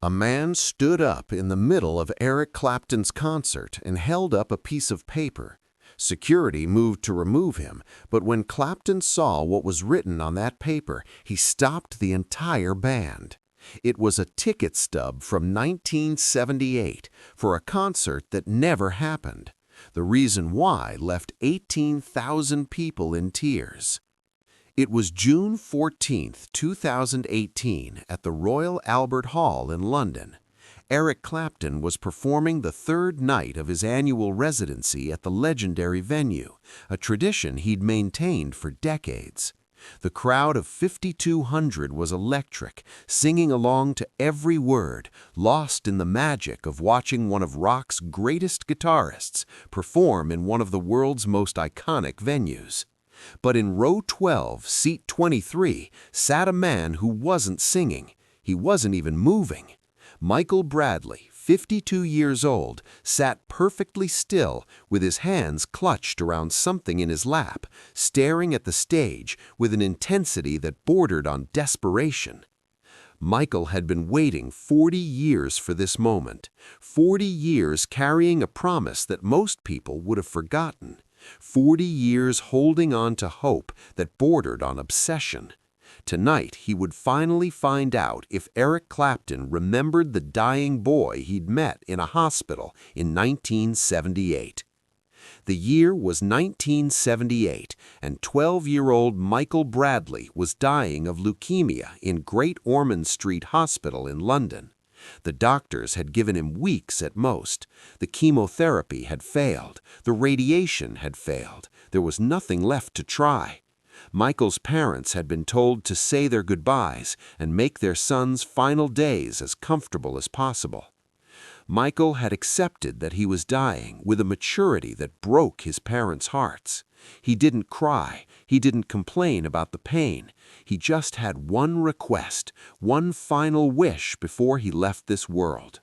A man stood up in the middle of Eric Clapton's concert and held up a piece of paper. Security moved to remove him, but when Clapton saw what was written on that paper, he stopped the entire band. It was a ticket stub from 1978 for a concert that never happened. The reason why left 18,000 people in tears. It was June 14, 2018, at the Royal Albert Hall in London. Eric Clapton was performing the third night of his annual residency at the legendary venue, a tradition he'd maintained for decades. The crowd of 5,200 was electric, singing along to every word, lost in the magic of watching one of rock's greatest guitarists perform in one of the world's most iconic venues. But in row 12, seat 23, sat a man who wasn't singing. He wasn't even moving. Michael Bradley, 52 years old, sat perfectly still with his hands clutched around something in his lap, staring at the stage with an intensity that bordered on desperation. Michael had been waiting 40 years for this moment, 40 years carrying a promise that most people would have forgotten. 40 years holding on to hope that bordered on obsession. Tonight, he would finally find out if Eric Clapton remembered the dying boy he'd met in a hospital in 1978. The year was 1978, and 12-year-old Michael Bradley was dying of leukemia in Great Ormond Street Hospital in London. The doctors had given him weeks at most. The chemotherapy had failed. The radiation had failed. There was nothing left to try. Michael's parents had been told to say their goodbyes and make their son's final days as comfortable as possible. Michael had accepted that he was dying with a maturity that broke his parents' hearts. He didn't cry. He didn't complain about the pain. He just had one request, one final wish before he left this world.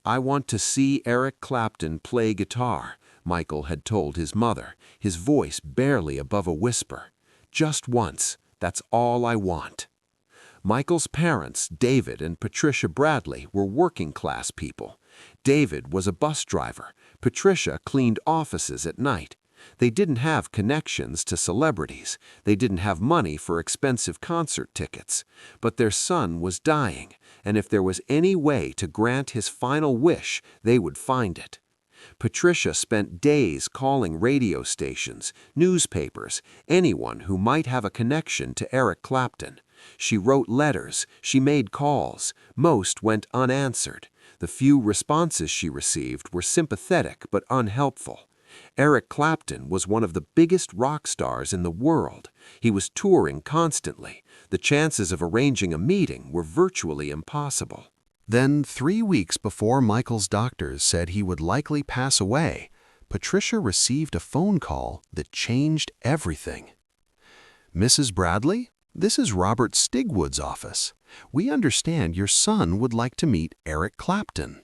"I want to see Eric Clapton play guitar," Michael had told his mother, his voice barely above a whisper. "Just once. That's all I want." Michael's parents, David and Patricia Bradley, were working-class people. David was a bus driver. Patricia cleaned offices at night. They didn't have connections to celebrities. They didn't have money for expensive concert tickets. But their son was dying, and if there was any way to grant his final wish, they would find it. Patricia spent days calling radio stations, newspapers, anyone who might have a connection to Eric Clapton. She wrote letters, she made calls. Most went unanswered. The few responses she received were sympathetic but unhelpful. Eric Clapton was one of the biggest rock stars in the world. He was touring constantly. The chances of arranging a meeting were virtually impossible. Then, 3 weeks before Michael's doctors said he would likely pass away, Patricia received a phone call that changed everything. "Mrs. Bradley, this is Robert Stigwood's office. We understand your son would like to meet Eric Clapton."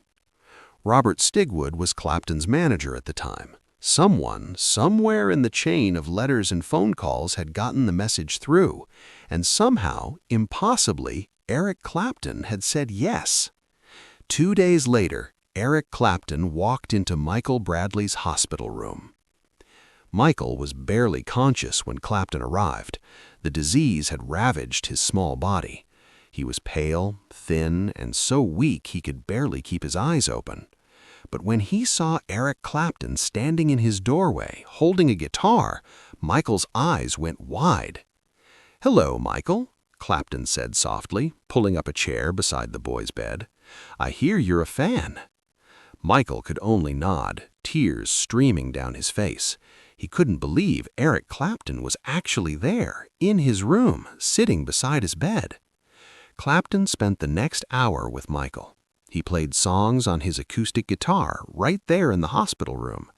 Robert Stigwood was Clapton's manager at the time. Someone, somewhere in the chain of letters and phone calls had gotten the message through, and somehow, impossibly, Eric Clapton had said yes. 2 days later, Eric Clapton walked into Michael Bradley's hospital room. Michael was barely conscious when Clapton arrived. The disease had ravaged his small body. He was pale, thin, and so weak he could barely keep his eyes open. But when he saw Eric Clapton standing in his doorway, holding a guitar, Michael's eyes went wide. "Hello, Michael," Clapton said softly, pulling up a chair beside the boy's bed. "I hear you're a fan." Michael could only nod, tears streaming down his face. He couldn't believe Eric Clapton was actually there, in his room, sitting beside his bed. Clapton spent the next hour with Michael. He played songs on his acoustic guitar right there in the hospital room.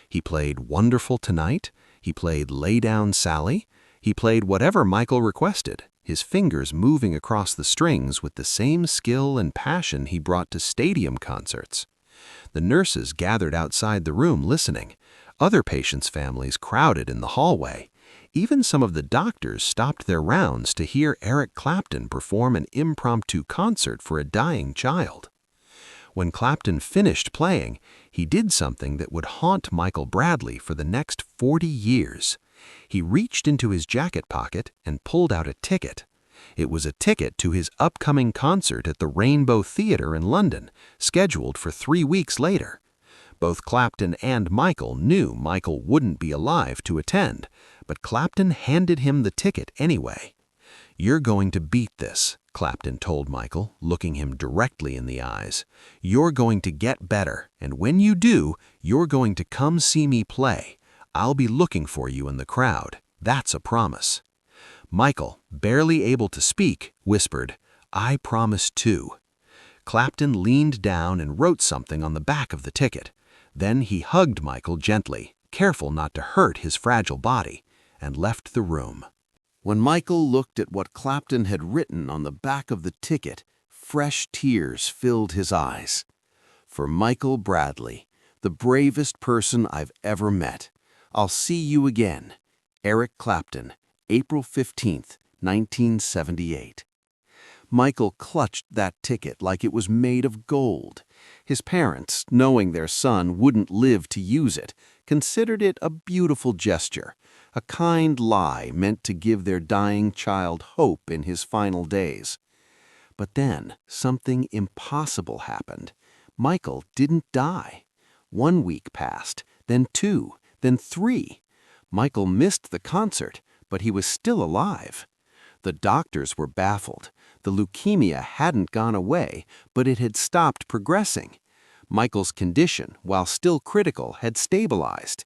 He played Wonderful Tonight. He played Lay Down Sally. He played whatever Michael requested, his fingers moving across the strings with the same skill and passion he brought to stadium concerts. The nurses gathered outside the room listening. Other patients' families crowded in the hallway. Even some of the doctors stopped their rounds to hear Eric Clapton perform an impromptu concert for a dying child. When Clapton finished playing, he did something that would haunt Michael Bradley for the next 40 years. He reached into his jacket pocket and pulled out a ticket. It was a ticket to his upcoming concert at the Rainbow Theatre in London, scheduled for 3 weeks later. Both Clapton and Michael knew Michael wouldn't be alive to attend, but Clapton handed him the ticket anyway. "You're going to beat this," Clapton told Michael, looking him directly in the eyes. "You're going to get better, and when you do, you're going to come see me play. I'll be looking for you in the crowd. That's a promise." Michael, barely able to speak, whispered, "I promise too." Clapton leaned down and wrote something on the back of the ticket. Then he hugged Michael gently, careful not to hurt his fragile body, and left the room. When Michael looked at what Clapton had written on the back of the ticket, fresh tears filled his eyes. "For Michael Bradley, the bravest person I've ever met. I'll see you again. Eric Clapton, April 15th, 1978. Michael clutched that ticket like it was made of gold. His parents, knowing their son wouldn't live to use it, considered it a beautiful gesture, a kind lie meant to give their dying child hope in his final days. But then something impossible happened. Michael didn't die. 1 week passed, then 2, then 3. Michael missed the concert, but he was still alive. The doctors were baffled. The leukemia hadn't gone away, but it had stopped progressing. Michael's condition, while still critical, had stabilized.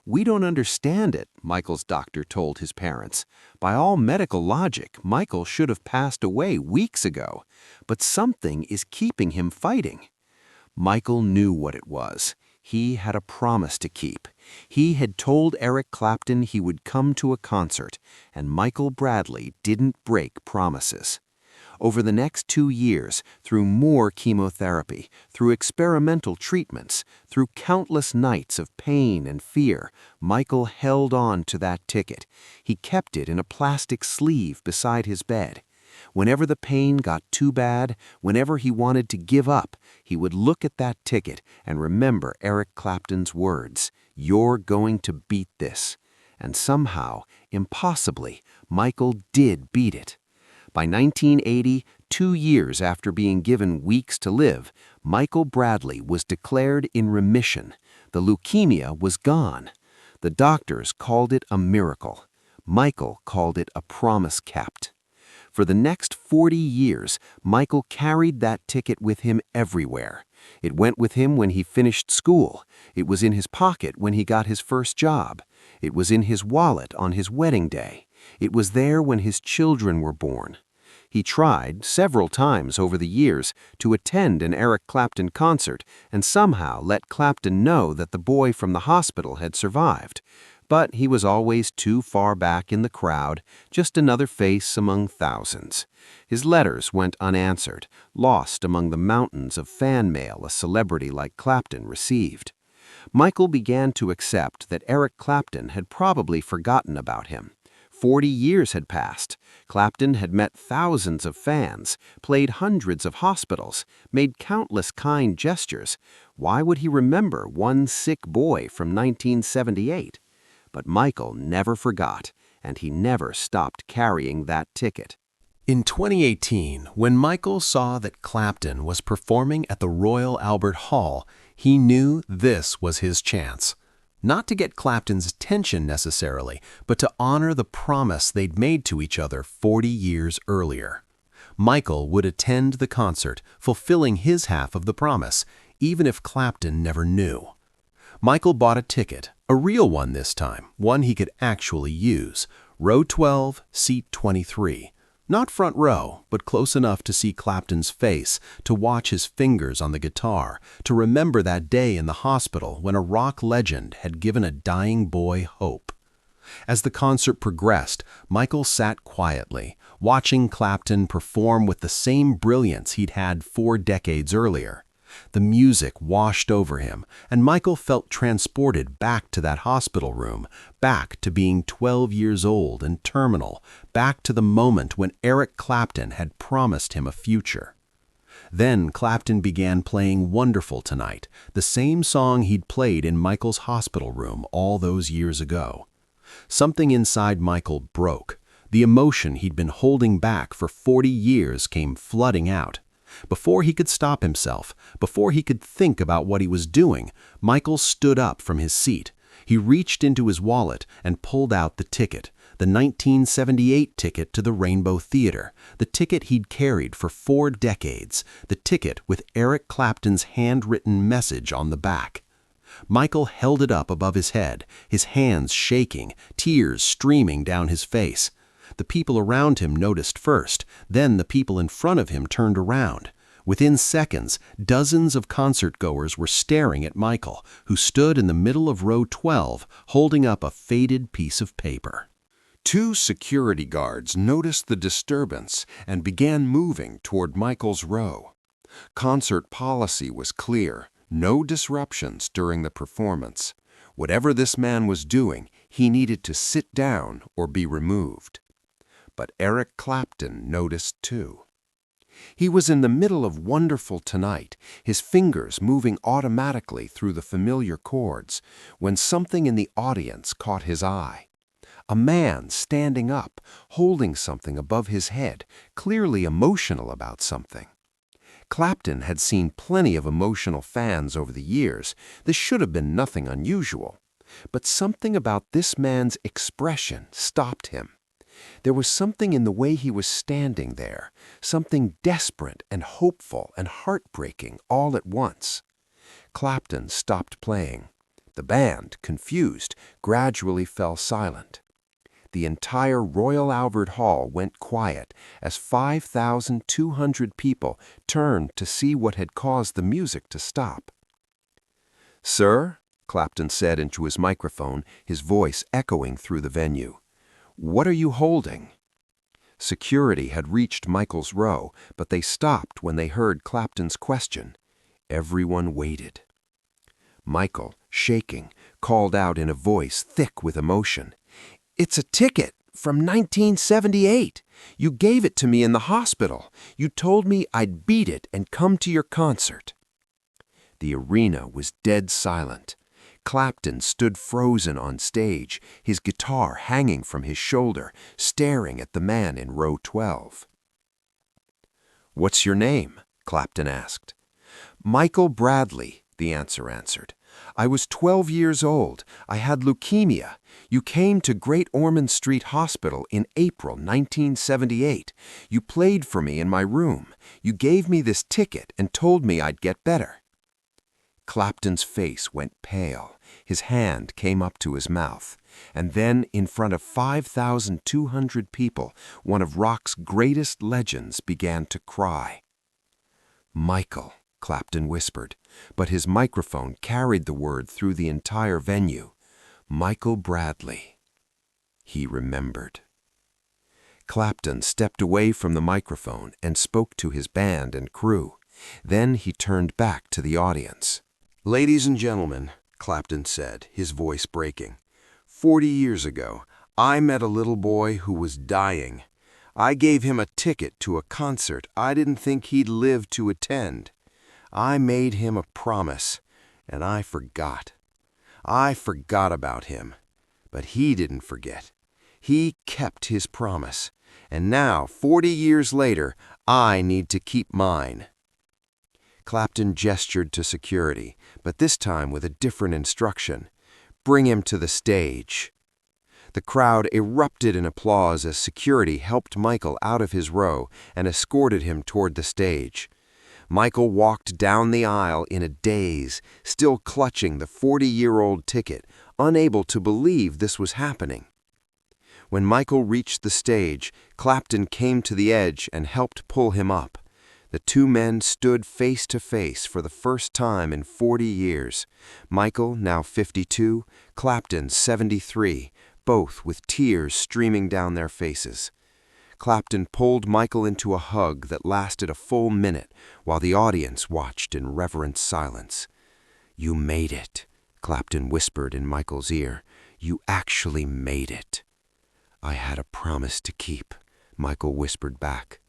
"We don't understand it," Michael's doctor told his parents. "By all medical logic, Michael should have passed away weeks ago, but something is keeping him fighting." Michael knew what it was. He had a promise to keep. He had told Eric Clapton he would come to a concert, and Michael Bradley didn't break promises. Over the next 2 years, through more chemotherapy, through experimental treatments, through countless nights of pain and fear, Michael held on to that ticket. He kept it in a plastic sleeve beside his bed. Whenever the pain got too bad, whenever he wanted to give up, he would look at that ticket and remember Eric Clapton's words, "You're going to beat this." And somehow, impossibly, Michael did beat it. By 1980, 2 years after being given weeks to live, Michael Bradley was declared in remission. The leukemia was gone. The doctors called it a miracle. Michael called it a promise kept. For the next 40 years, Michael carried that ticket with him everywhere. It went with him when he finished school. It was in his pocket when he got his first job. It was in his wallet on his wedding day. It was there when his children were born. He tried, several times over the years, to attend an Eric Clapton concert and somehow let Clapton know that the boy from the hospital had survived. But he was always too far back in the crowd, just another face among thousands. His letters went unanswered, lost among the mountains of fan mail a celebrity like Clapton received. Michael began to accept that Eric Clapton had probably forgotten about him. 40 years had passed. Clapton had met thousands of fans, played hundreds of hospitals, made countless kind gestures. Why would he remember one sick boy from 1978? But Michael never forgot, and he never stopped carrying that ticket. In 2018, when Michael saw that Clapton was performing at the Royal Albert Hall, he knew this was his chance. Not to get Clapton's attention necessarily, but to honor the promise they'd made to each other 40 years earlier. Michael would attend the concert, fulfilling his half of the promise, even if Clapton never knew. Michael bought a ticket, a real one this time, one he could actually use. Row 12, seat 23. Not front row, but close enough to see Clapton's face, to watch his fingers on the guitar, to remember that day in the hospital when a rock legend had given a dying boy hope. As the concert progressed, Michael sat quietly, watching Clapton perform with the same brilliance he'd had 4 decades earlier. The music washed over him, and Michael felt transported back to that hospital room, back to being 12 years old and terminal, back to the moment when Eric Clapton had promised him a future. Then Clapton began playing Wonderful Tonight, the same song he'd played in Michael's hospital room all those years ago. Something inside Michael broke. The emotion he'd been holding back for 40 years came flooding out. Before he could stop himself, before he could think about what he was doing, Michael stood up from his seat. He reached into his wallet and pulled out the ticket, the 1978 ticket to the Rainbow Theater, the ticket he'd carried for 4 decades, the ticket with Eric Clapton's handwritten message on the back. Michael held it up above his head, his hands shaking, tears streaming down his face. The people around him noticed first, then the people in front of him turned around. Within seconds, dozens of concertgoers were staring at Michael, who stood in the middle of row 12, holding up a faded piece of paper. 2 security guards noticed the disturbance and began moving toward Michael's row. Concert policy was clear: no disruptions during the performance. Whatever this man was doing, he needed to sit down or be removed. But Eric Clapton noticed too. He was in the middle of Wonderful Tonight, his fingers moving automatically through the familiar chords, when something in the audience caught his eye. A man standing up, holding something above his head, clearly emotional about something. Clapton had seen plenty of emotional fans over the years. This should have been nothing unusual. But something about this man's expression stopped him. There was something in the way he was standing there, something desperate and hopeful and heartbreaking all at once. Clapton stopped playing. The band, confused, gradually fell silent. The entire Royal Albert Hall went quiet as 5,200 people turned to see what had caused the music to stop. "Sir," Clapton said into his microphone, his voice echoing through the venue, "what are you holding?" Security had reached Michael's row, but they stopped when they heard Clapton's question. Everyone waited. Michael, shaking, called out in a voice thick with emotion, "It's a ticket from 1978. You gave it to me in the hospital. You told me I'd beat it and come to your concert." The arena was dead silent. Clapton stood frozen on stage, his guitar hanging from his shoulder, staring at the man in row 12. "What's your name?" Clapton asked. "Michael Bradley," the answered. "I was 12 years old. I had leukemia. You came to Great Ormond Street Hospital in April 1978. You played for me in my room. You gave me this ticket and told me I'd get better." Clapton's face went pale. His hand came up to his mouth. And then, in front of 5,200 people, one of rock's greatest legends began to cry. "Michael," Clapton whispered, but his microphone carried the word through the entire venue. "Michael Bradley." He remembered. Clapton stepped away from the microphone and spoke to his band and crew. Then he turned back to the audience. "Ladies and gentlemen," Clapton said, his voice breaking, 40 years ago, I met a little boy who was dying. I gave him a ticket to a concert I didn't think he'd live to attend. I made him a promise, and I forgot. I forgot about him, but he didn't forget. He kept his promise, and now, 40 years later, I need to keep mine." Clapton gestured to security, but this time with a different instruction. "Bring him to the stage." The crowd erupted in applause as security helped Michael out of his row and escorted him toward the stage. Michael walked down the aisle in a daze, still clutching the 40-year-old ticket, unable to believe this was happening. When Michael reached the stage, Clapton came to the edge and helped pull him up. The 2 men stood face to face for the first time in 40 years. Michael, now 52, Clapton, 73, both with tears streaming down their faces. Clapton pulled Michael into a hug that lasted a full minute while the audience watched in reverent silence. "You made it," Clapton whispered in Michael's ear. "You actually made it." "I had a promise to keep," Michael whispered back.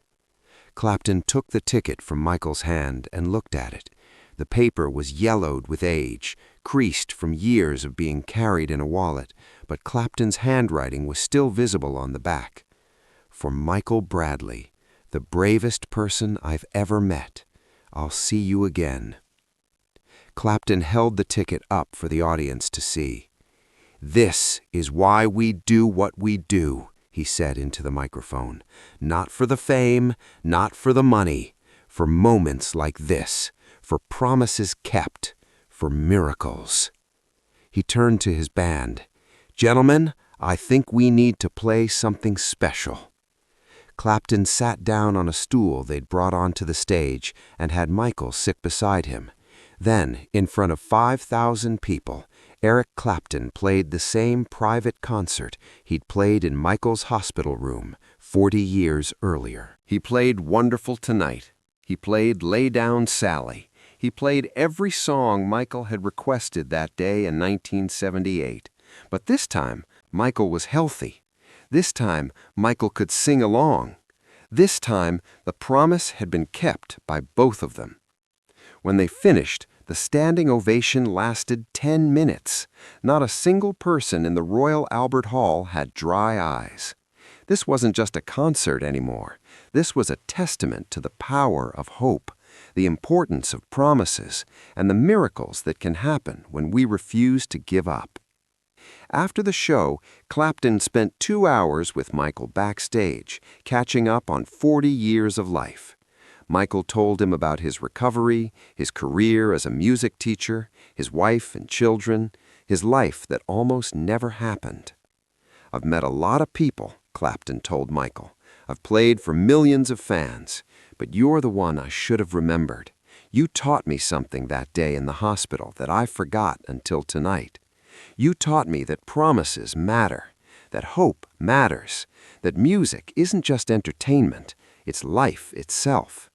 Clapton took the ticket from Michael's hand and looked at it. The paper was yellowed with age, creased from years of being carried in a wallet, but Clapton's handwriting was still visible on the back. "For Michael Bradley, the bravest person I've ever met. I'll see you again." Clapton held the ticket up for the audience to see. "This is why we do what we do," he said into the microphone. "Not for the fame, not for the money, for moments like this, for promises kept, for miracles." He turned to his band. "Gentlemen, I think we need to play something special." Clapton sat down on a stool they'd brought onto the stage and had Michael sit beside him. Then, in front of 5,000 people, Eric Clapton played the same private concert he'd played in Michael's hospital room 40 years earlier. He played Wonderful Tonight. He played Lay Down Sally. He played every song Michael had requested that day in 1978. But this time, Michael was healthy. This time, Michael could sing along. This time, the promise had been kept by both of them. When they finished, the standing ovation lasted 10 minutes. Not a single person in the Royal Albert Hall had dry eyes. This wasn't just a concert anymore. This was a testament to the power of hope, the importance of promises, and the miracles that can happen when we refuse to give up. After the show, Clapton spent 2 hours with Michael backstage, catching up on 40 years of life. Michael told him about his recovery, his career as a music teacher, his wife and children, his life that almost never happened. "I've met a lot of people," Clapton told Michael. "I've played for millions of fans, but you're the one I should have remembered. You taught me something that day in the hospital that I forgot until tonight. You taught me that promises matter, that hope matters, that music isn't just entertainment, it's life itself."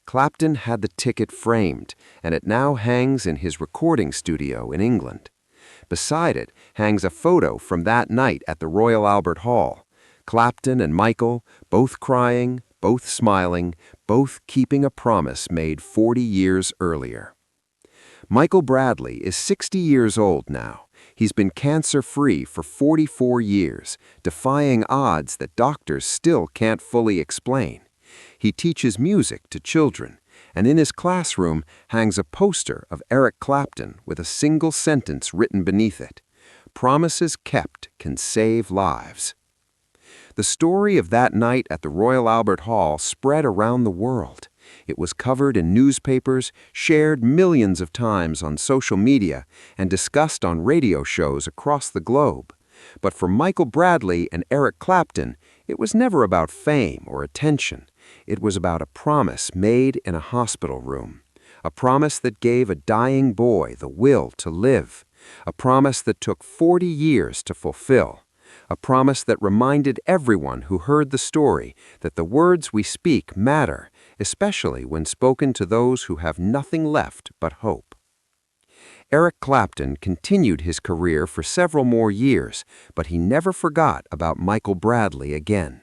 Clapton had the ticket framed, and it now hangs in his recording studio in England. Beside it hangs a photo from that night at the Royal Albert Hall. Clapton and Michael, both crying, both smiling, both keeping a promise made 40 years earlier. Michael Bradley is 60 years old now. He's been cancer-free for 44 years, defying odds that doctors still can't fully explain. He teaches music to children, and in his classroom hangs a poster of Eric Clapton with a single sentence written beneath it: "Promises kept can save lives." The story of that night at the Royal Albert Hall spread around the world. It was covered in newspapers, shared millions of times on social media, and discussed on radio shows across the globe. But for Michael Bradley and Eric Clapton, it was never about fame or attention. It was about a promise made in a hospital room, a promise that gave a dying boy the will to live, a promise that took 40 years to fulfill, a promise that reminded everyone who heard the story that the words we speak matter, especially when spoken to those who have nothing left but hope. Eric Clapton continued his career for several more years, but he never forgot about Michael Bradley again.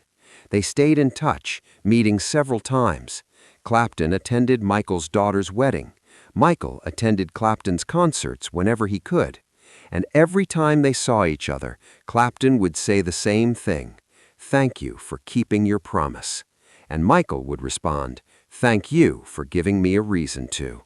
They stayed in touch, meeting several times. Clapton attended Michael's daughter's wedding. Michael attended Clapton's concerts whenever he could. And every time they saw each other, Clapton would say the same thing: "Thank you for keeping your promise." And Michael would respond, "Thank you for giving me a reason to."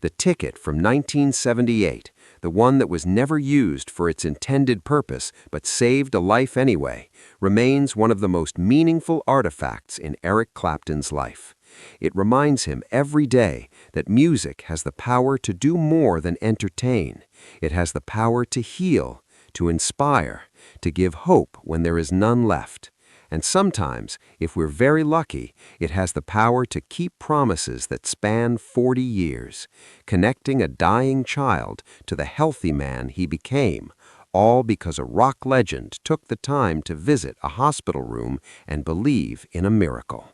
The ticket from 1978, the one that was never used for its intended purpose but saved a life anyway, remains one of the most meaningful artifacts in Eric Clapton's life. It reminds him every day that music has the power to do more than entertain. It has the power to heal, to inspire, to give hope when there is none left. And sometimes, if we're very lucky, it has the power to keep promises that span 40 years, connecting a dying child to the healthy man he became, all because a rock legend took the time to visit a hospital room and believe in a miracle.